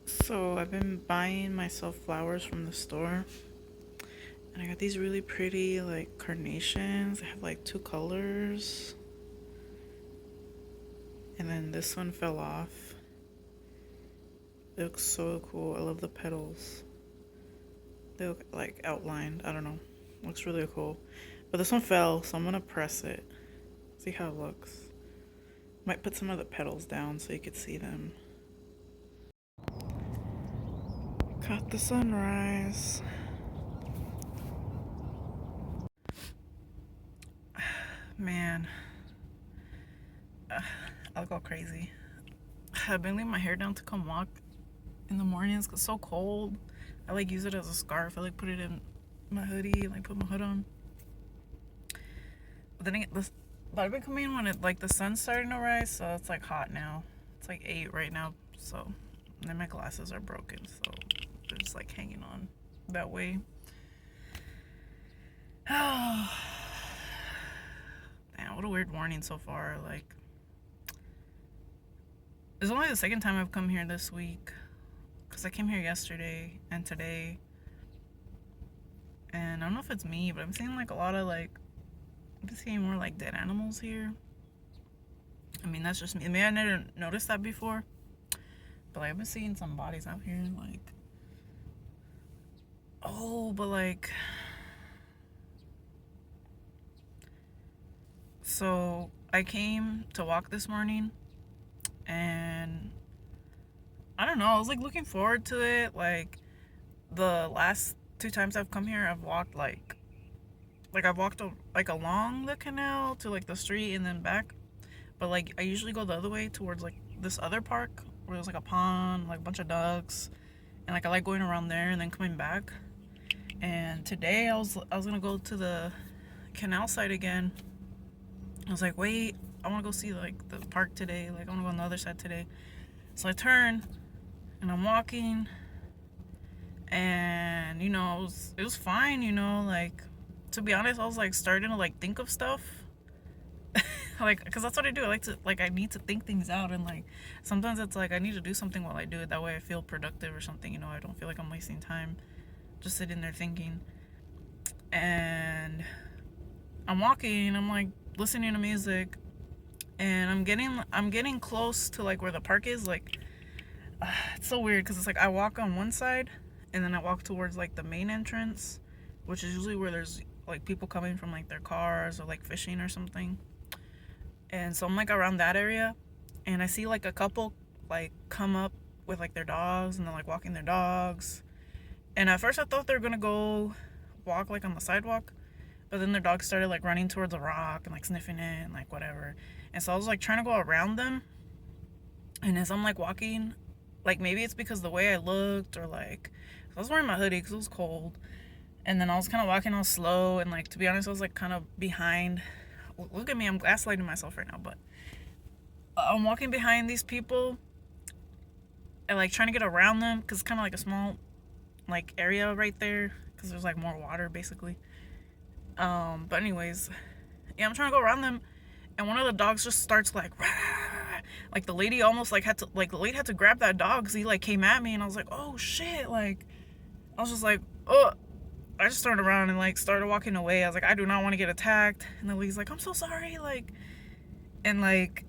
So I've been buying myself flowers from the store, and I got these really pretty like carnations. They have like two colors, and then this one fell off. It looks so cool. I love the petals. They look like outlined. I don't know. Looks really cool. But this one fell, so I'm gonna press it. See how it looks. Might put some of the petals down so you could see them. Caught the sunrise. Man, I'll go crazy. I've been leaving my hair down to come walk in the mornings because it's so cold. I like use it as a scarf. I like put it in my hoodie, like put my hood on. But then but I've been coming when the sun's starting to rise, so it's like hot now. It's like 8 right now, so and then my glasses are broken, so they're just like hanging on that way. Oh, damn, what a weird morning so far. Like, it's only the second time I've come here this week because I came here yesterday and today, and I don't know if it's me, but I'm seeing like a lot of I'm seeing more like dead animals here. I mean, that's just me. Maybe I never noticed that before, but like I've been seeing some bodies out here. Like, oh, but like, so I came to walk this morning, and I don't know. I was like looking forward to it. Like the last two times I've come here, I've walked like I've walked like along the canal to like the street and then back. But like I usually go the other way towards like this other park where there's like a pond, like a bunch of ducks, and like I like going around there and then coming back. And today I was gonna go to the canal side again. I was like, wait, I want to go see like the park today. Like I want to go on the other side today. So I turn and I'm walking, and it was fine. Like to be honest, I was like starting to like think of stuff. Like, because that's what I do. I like to I need to think things out, and like sometimes it's like I need to do something while I do it. That way I feel productive or something. I don't feel like I'm wasting time just sitting there thinking. And I'm walking, I'm like listening to music, and I'm getting close to like where the park is. Like it's so weird because it's like I walk on one side and then I walk towards like the main entrance, which is usually where there's like people coming from like their cars or like fishing or something. And so I'm like around that area, and I see like a couple like come up with like their dogs, and they're like walking their dogs. And at first I thought they were gonna go walk like on the sidewalk, but then their dog started like running towards a rock and like sniffing it and like whatever. And so I was like trying to go around them, and as I'm like walking, like maybe it's because the way I looked, or like I was wearing my hoodie because it was cold, and then I was kind of walking all slow, and like to be honest I was like kind of behind. Look at me, I'm gaslighting myself right now, but I'm walking behind these people and like trying to get around them because it's kind of like a small like area right there because there's like more water basically. But anyways, yeah, I'm trying to go around them, and one of the dogs just starts like rah! Like the lady almost like the lady had to grab that dog because he like came at me, and I was like, oh shit. Like I was just like, oh, I just turned around and like started walking away. I was like, I do not want to get attacked. And the lady's like, I'm so sorry. Like, and like,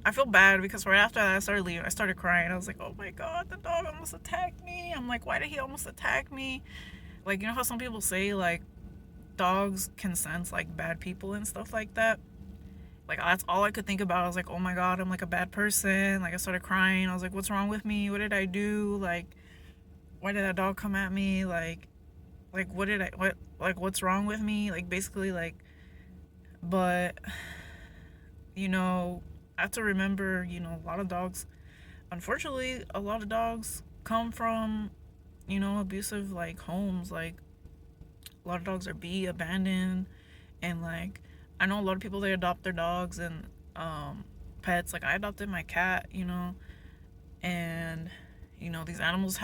I feel bad because right after that I started leaving. I started crying. I was like, oh my god, the dog almost attacked me. I'm like, why did he almost attack me? Like, you know how some people say like dogs can sense like bad people and stuff like that? Like that's all I could think about. I was like, oh my god, I'm like a bad person. Like I started crying. I was like, what's wrong with me? What did I do? Like, why did that dog come at me? Like what's wrong with me? Like basically like, but I have to remember, a lot of dogs, unfortunately, a lot of dogs come from, abusive like homes. Like a lot of dogs are abandoned, and like I know a lot of people, they adopt their dogs and pets. Like I adopted my cat, and these animals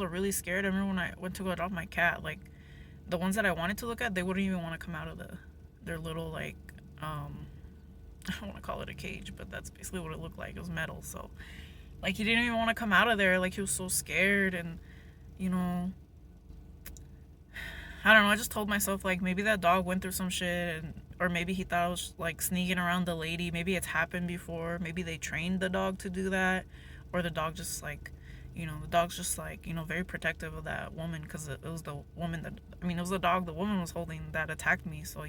are really scared. I remember when I went to go adopt my cat, like the ones that I wanted to look at, they wouldn't even want to come out of their little like I don't want to call it a cage, but that's basically what it looked like. It was metal, so Like he didn't even want to come out of there. Like he was so scared, and you know, I don't know. I just told myself like maybe that dog went through some shit, and or maybe he thought I was like sneaking around the lady. Maybe it's happened before. Maybe they trained the dog to do that, or the dog just like, the dog's just like, very protective of that woman because it was the woman that, I mean, it was the dog the woman was holding that attacked me. So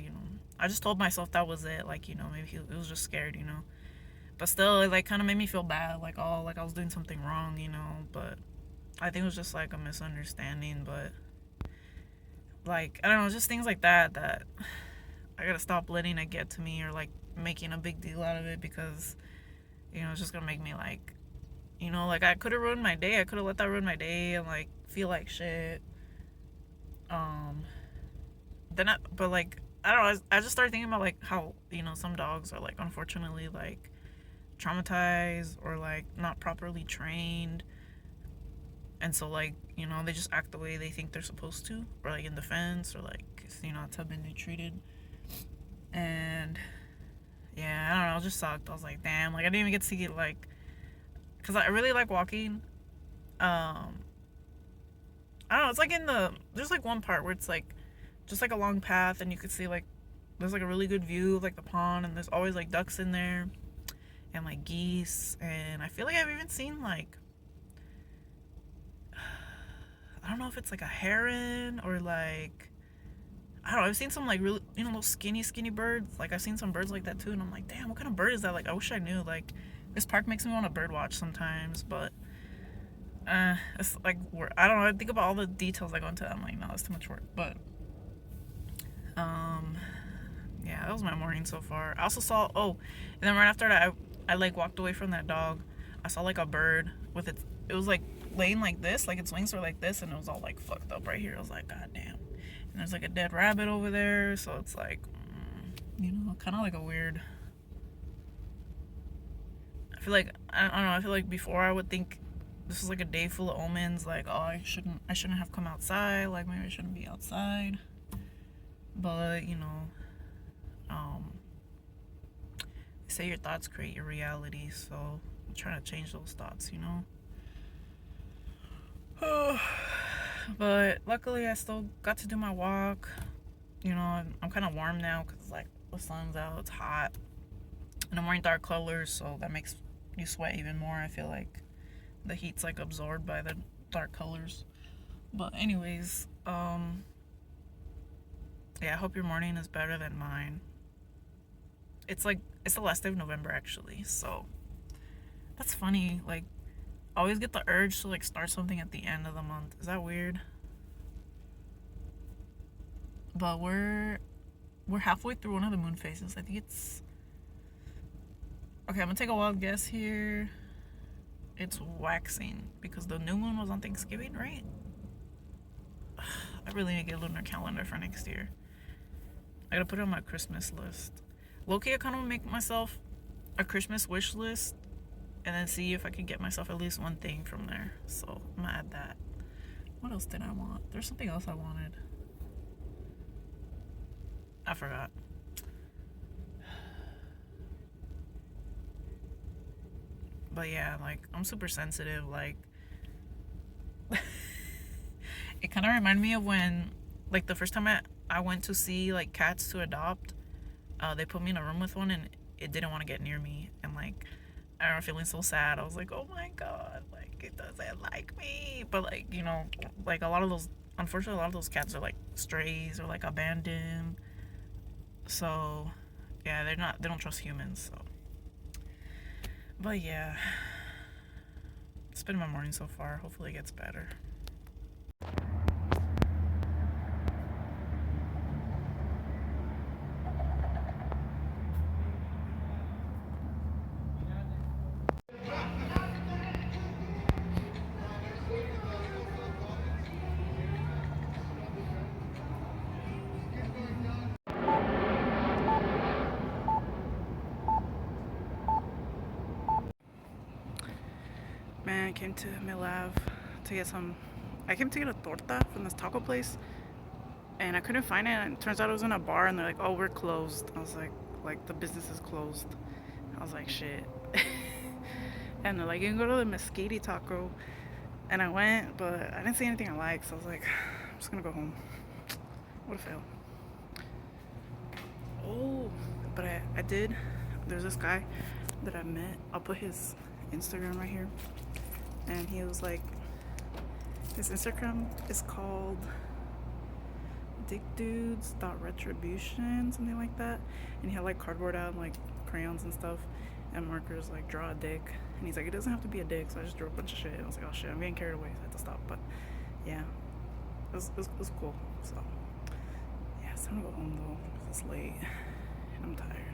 I just told myself that was it. Like maybe he was just scared. But still, it like kind of made me feel bad. Like oh, like I was doing something wrong. But I think it was just like a misunderstanding. But like I don't know, just things like that I gotta stop letting it get to me or like making a big deal out of it because it's just gonna make me like like I could have ruined my day. I could have let that ruin my day and like feel like shit. Um, but like I don't know. I just started thinking about like how some dogs are like unfortunately like traumatized or like not properly trained, and so like they just act the way they think they're supposed to, or like in defense, or like that's how been treated. And yeah, I don't know. It just sucked. I was like, damn. Like I didn't even get to see it like, cause I really like walking. I don't know. It's like there's like one part where it's like just like a long path, and you could see like there's like a really good view of like the pond, and there's always like ducks in there and like geese, and I feel like I've even seen like I don't know if it's like a heron or like I don't know. I've seen some like really those skinny birds. Like I've seen some birds like that too, and I'm like, damn, what kind of bird is that? Like I wish I knew. Like this park makes me want to bird watch sometimes, but it's like I don't know. I think about all the details I go into. I'm like, no, it's too much work. But um, yeah, that was my morning so far. I also saw and then right after that, I like walked away from that dog. I saw like a bird with it was like laying like this, like its wings were like this, and it was all like fucked up right here. I was like, god damn. And there's like a dead rabbit over there, so it's like, kind of like a weird. I feel like I don't know. I feel like before I would think this was like a day full of omens, like oh I shouldn't have come outside, like maybe I shouldn't be outside. But um, they say your thoughts create your reality, so I'm trying to change those thoughts. But luckily I still got to do my walk. I'm kind of warm now because like the sun's out, it's hot, and I'm wearing dark colors, so that makes you sweat even more. I feel like the heat's like absorbed by the dark colors. But anyways, yeah, I hope your morning is better than mine. It's the last day of November actually, so that's funny. Like I always get the urge to like start something at the end of the month. Is that weird? But we're halfway through one of the moon phases. I think it's okay. I'm gonna take a wild guess here. It's waxing because the new moon was on Thanksgiving, right? I really need to get a lunar calendar for next year. I gotta put it on my Christmas list. Low-key, I kind of make myself a Christmas wish list and then see if I can get myself at least one thing from there. So I'm gonna add that. What else did I want? There's something else I wanted. I forgot. But yeah, like I'm super sensitive. Like it kind of reminded me of when, like the first time I went to see like cats to adopt. They put me in a room with one and it didn't want to get near me, and like I remember feeling so sad. I was like, oh my god, like it doesn't like me. But like like a lot of those, unfortunately, a lot of those cats are like strays or like abandoned. So yeah, they don't trust humans. So, but yeah, it's been my morning so far. Hopefully it gets better. Man, I came to Milav to get some. I came to get a torta from this taco place, and I couldn't find it. And it turns out it was in a bar, and they're like, "Oh, we're closed." I was like the business is closed. I was like, "Shit." And they're like, you can go to the Mesquite taco. And I went, but I didn't see anything I liked, so I was like, I'm just gonna go home. What a fail. Oh, but I did. There's this guy that I met. I'll put his Instagram right here. And he was like, his Instagram is called dickdudes.retribution, something like that. And he had like cardboard out and like crayons and stuff and markers, like draw a dick. And he's like, it doesn't have to be a dick, so I just drew a bunch of shit. And I was like, oh shit, I'm getting carried away, so I had to stop. But yeah, it was cool. So yeah, it's time to go home though, because it's late and I'm tired.